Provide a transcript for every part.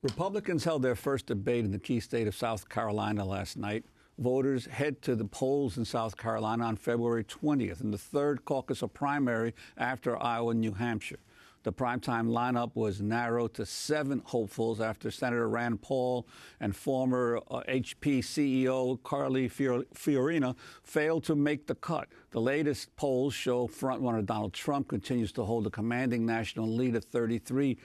Republicans held their first debate in the key state of South Carolina last night. Voters head to the polls in South Carolina on February 20th in the third caucus or primary after Iowa and New Hampshire. The primetime lineup was narrowed to 7 hopefuls after Senator Rand Paul and former HP CEO Carly Fiorina failed to make the cut. The latest polls show frontrunner Donald Trump continues to hold a commanding national lead at 33%,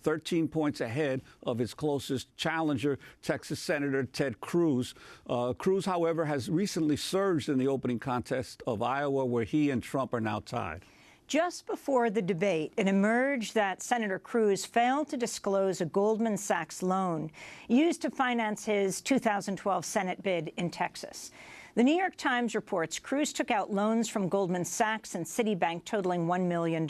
13 points ahead of his closest challenger, Texas Senator Ted Cruz. Cruz, however, has recently surged in the opening contest of Iowa, where he and Trump are now tied. Just before the debate, it emerged that Senator Cruz failed to disclose a Goldman Sachs loan used to finance his 2012 Senate bid in Texas. The New York Times reports Cruz took out loans from Goldman Sachs and Citibank totaling $1 million.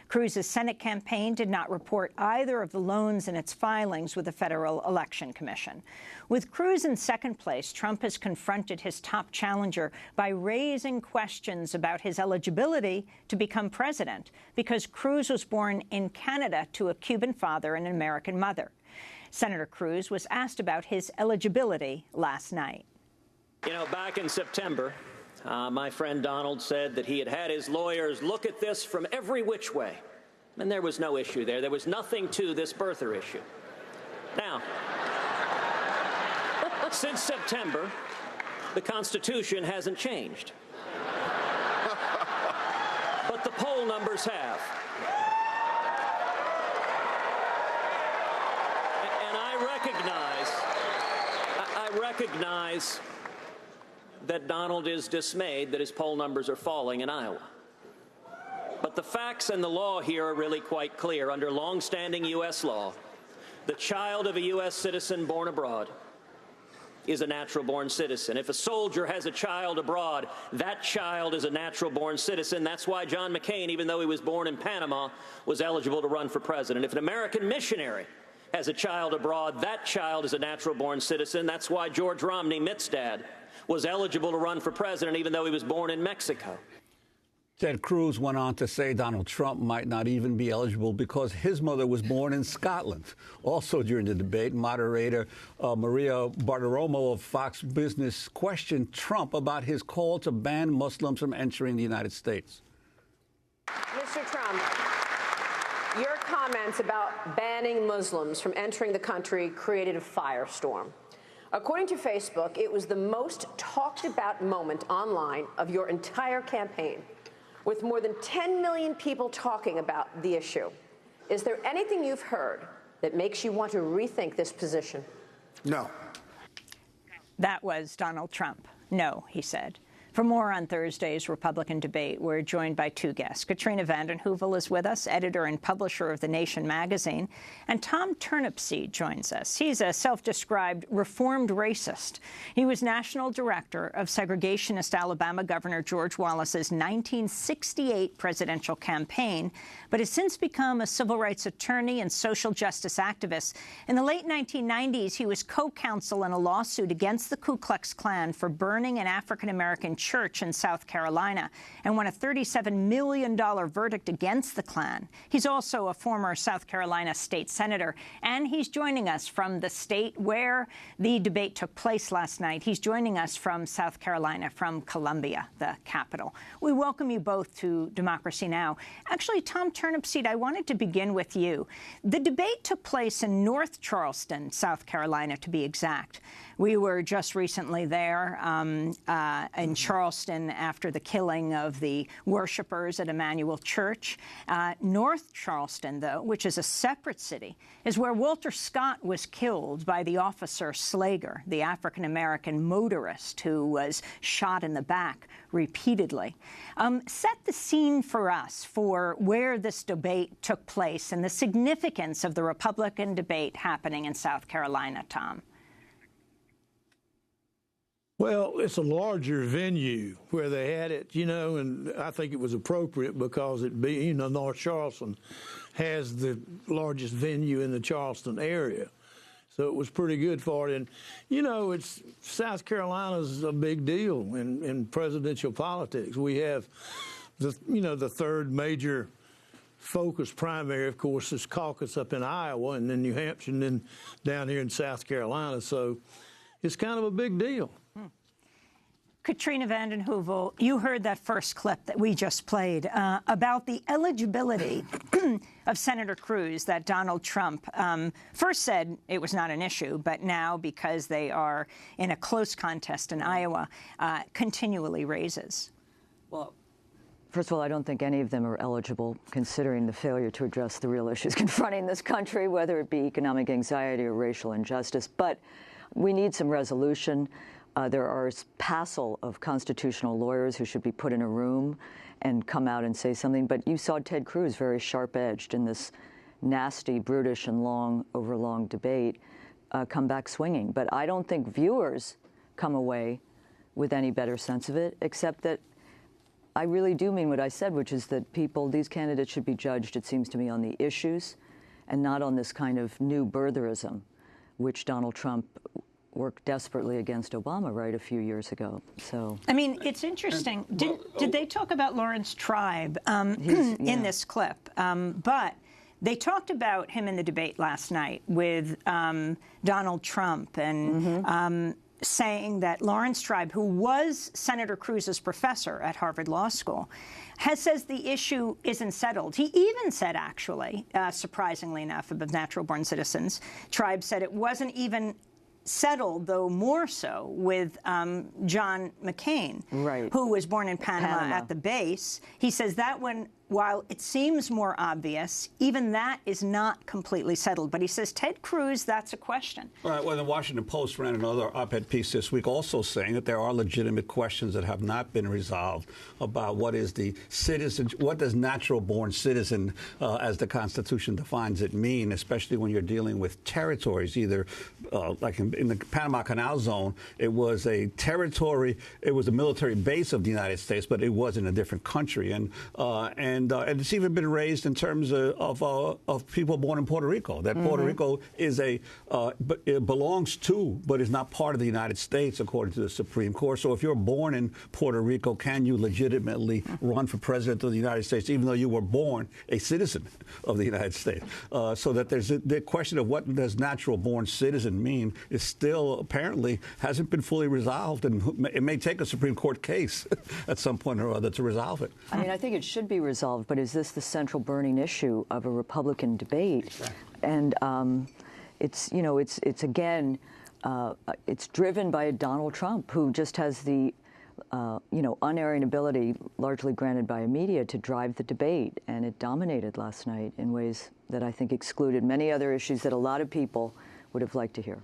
Cruz's Senate campaign did not report either of the loans in its filings with the Federal Election Commission. With Cruz in second place, Trump has confronted his top challenger by raising questions about his eligibility to become president, because Cruz was born in Canada to a Cuban father and an American mother. Senator Cruz was asked about his eligibility last night. You know, back in September, my friend Donald said that he had had his lawyers look at this from every which way, and there was no issue there. There was nothing to this birther issue. Now, since September, the Constitution hasn't changed. But the poll numbers have. And I recognize that Donald is dismayed that his poll numbers are falling in Iowa. But the facts and the law here are really quite clear. Under long-standing U.S. law, the child of a U.S. citizen born abroad is a natural-born citizen. If a soldier has a child abroad, that child is a natural-born citizen. That's why John McCain, even though he was born in Panama, was eligible to run for president. If an American missionary has a child abroad, that child is a natural-born citizen. That's why George Romney, Mitt's dad, was eligible to run for president even though he was born in Mexico. Ted Cruz went on to say Donald Trump might not even be eligible because his mother was born in Scotland. Also during the debate, moderator Maria Bartiromo of Fox Business questioned Trump about his call to ban Muslims from entering the United States. Mr. Trump, your comments about banning Muslims from entering the country created a firestorm. According to Facebook, it was the most talked about moment online of your entire campaign, with more than 10 million people talking about the issue. Is there anything you've heard that makes you want to rethink this position? No. That was Donald Trump. No, he said. For more on Thursday's Republican debate, we're joined by 2 guests. Katrina vanden Heuvel is with us, editor and publisher of The Nation magazine, and Tom Turnipseed joins us. He's a self-described reformed racist. He was national director of segregationist Alabama Governor George Wallace's 1968 presidential campaign, but has since become a civil rights attorney and social justice activist. In the late 1990s, he was co-counsel in a lawsuit against the Ku Klux Klan for burning an African-American church in South Carolina and won a $37 million verdict against the Klan. He's also a former South Carolina state senator, and he's joining us from the state where the debate took place last night. He's joining us from South Carolina, from Columbia, the capital. We welcome you both to Democracy Now! Actually, Tom Turnipseed, I wanted to begin with you. The debate took place in North Charleston, South Carolina, to be exact. We were just recently there in Charleston after the killing of the worshipers at Emmanuel Church. North Charleston, though, which is a separate city, is where Walter Scott was killed by the officer Slager, the African-American motorist who was shot in the back repeatedly. Set the scene for us for where this debate took place and the significance of the Republican debate happening in South Carolina, Tom. Well, it's a larger venue where they had it, you know, and I think it was appropriate because North Charleston has the largest venue in the Charleston area. So it was pretty good for it. And, you know, South Carolina's a big deal in presidential politics. We have the third major focused primary, of course, is caucus up in Iowa and then New Hampshire and then down here in South Carolina. So it's kind of a big deal. Katrina vanden Heuvel, you heard that first clip that we just played about the eligibility of Senator Cruz that Donald Trump first said it was not an issue, but now, because they are in a close contest in Iowa, continually raises. Well, first of all, I don't think any of them are eligible, considering the failure to address the real issues confronting this country, whether it be economic anxiety or racial injustice. But we need some resolution. There are a passel of constitutional lawyers who should be put in a room and come out and say something. But you saw Ted Cruz very sharp-edged in this nasty, brutish, and overlong debate come back swinging. But I don't think viewers come away with any better sense of it, except that I really do mean what I said, which is that these candidates should be judged, it seems to me, on the issues and not on this kind of new birtherism, which Donald Trump worked desperately against Obama a few years ago. So I mean, it's interesting. Did they talk about Lawrence Tribe in this clip? But they talked about him in the debate last night with Donald Trump and saying that Lawrence Tribe, who was Senator Cruz's professor at Harvard Law School, says the issue isn't settled. He even said, actually, surprisingly enough, about natural-born citizens, Tribe said it wasn't even settled, though more so, with John McCain, who was born in Panama at the base. He says that one, while it seems more obvious, even that is not completely settled. But he says, Ted Cruz, that's a question. Right. Well, the Washington Post ran another op-ed piece this week also saying that there are legitimate questions that have not been resolved about what is the citizen, what does natural-born citizen, as the Constitution defines it, mean, especially when you're dealing with territories, either like in the Panama Canal Zone, it was a territory, it was a military base of the United States, but it was in a different country. And it's even been raised in terms of people born in Puerto Rico, that Puerto Rico is but it belongs to, but is not part of the United States, according to the Supreme Court. So if you're born in Puerto Rico, can you legitimately run for president of the United States, even though you were born a citizen of the United States? So that there's the question of what does natural-born citizen mean is still apparently hasn't been fully resolved, and it may take a Supreme Court case at some point or other to resolve it. I mean, I think it should be resolved, but is this the central burning issue of a Republican debate? Exactly. And it's again, it's driven by Donald Trump, who just has the unerring ability, largely granted by media, to drive the debate, and it dominated last night in ways that I think excluded many other issues that a lot of people would have liked to hear.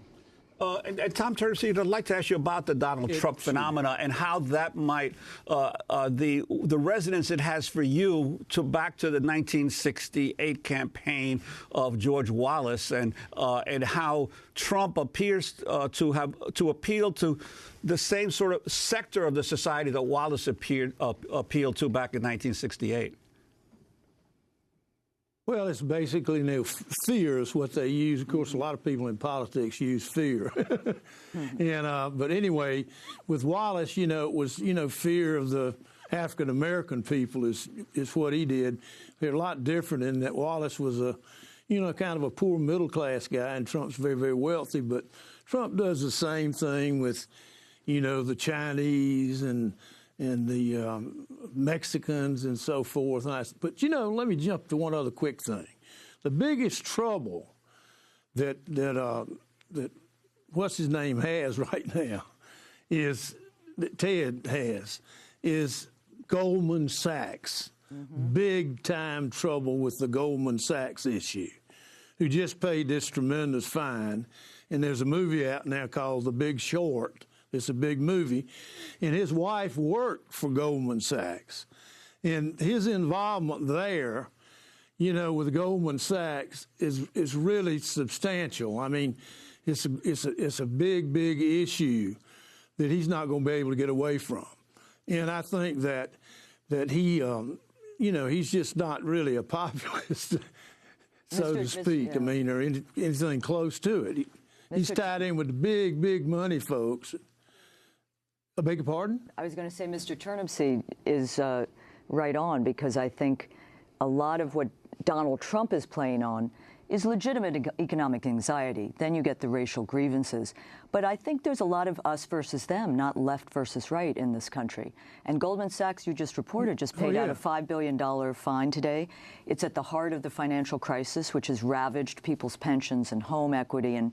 And Tom Turnipseed, I'd like to ask you about the Donald Trump phenomena and how that might, the resonance it has for you back to the 1968 campaign of George Wallace, and how Trump appears to appeal to the same sort of sector of the society that Wallace appealed to back in 1968. Well, it's basically fear is what they use. Of course, a lot of people in politics use fear. But anyway, with Wallace, it was, fear of the African American people is what he did. They're a lot different in that Wallace was a, kind of a poor middle class guy, and Trump's very, very wealthy. But Trump does the same thing with, the Chinese and the Mexicans and so forth. But, let me jump to one other quick thing. The biggest trouble that what's his name has right now that Ted has is Goldman Sachs. Big time trouble with the Goldman Sachs issue, who just paid this tremendous fine. And there's a movie out now called The Big Short. It's a big movie. And his wife worked for Goldman Sachs. And his involvement there, with Goldman Sachs is really substantial. I mean, it's a big, big issue that he's not going to be able to get away from. And I think that he, he's just not really a populist, so to speak. I mean, or anything close to it. He's tied in with the big, big money folks. I beg your pardon? I was going to say Mr. Turnipseed is right on, because I think a lot of what Donald Trump is playing on is legitimate economic anxiety. Then you get the racial grievances. But I think there's a lot of us versus them, not left versus right in this country. And Goldman Sachs, you just reported, just paid out a $5 billion fine today. It's at the heart of the financial crisis, which has ravaged people's pensions and home equity and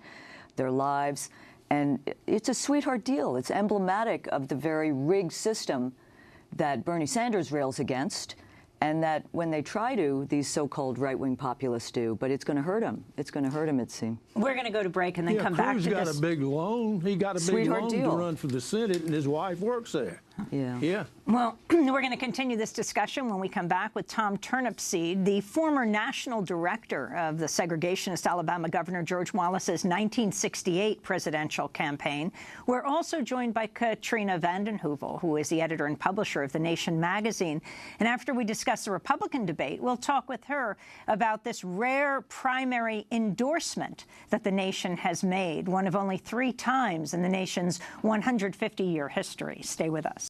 their lives. And it's a sweetheart deal. It's emblematic of the very rigged system that Bernie Sanders rails against, and that when they try to, these so-called right-wing populists do, but it's going to hurt them. It's going to hurt them, it seems. We're going to go to break and then come back to this. Cruz got a big loan. He got a big loan to run for the Senate, and his wife works there. Yeah. Well, we're going to continue this discussion when we come back with Tom Turnipseed, the former national director of the segregationist Alabama Governor George Wallace's 1968 presidential campaign. We're also joined by Katrina vanden Heuvel, who is the editor and publisher of The Nation magazine. And after we discuss the Republican debate, we'll talk with her about this rare primary endorsement that the nation has made, one of only 3 times in the nation's 150-year history. Stay with us.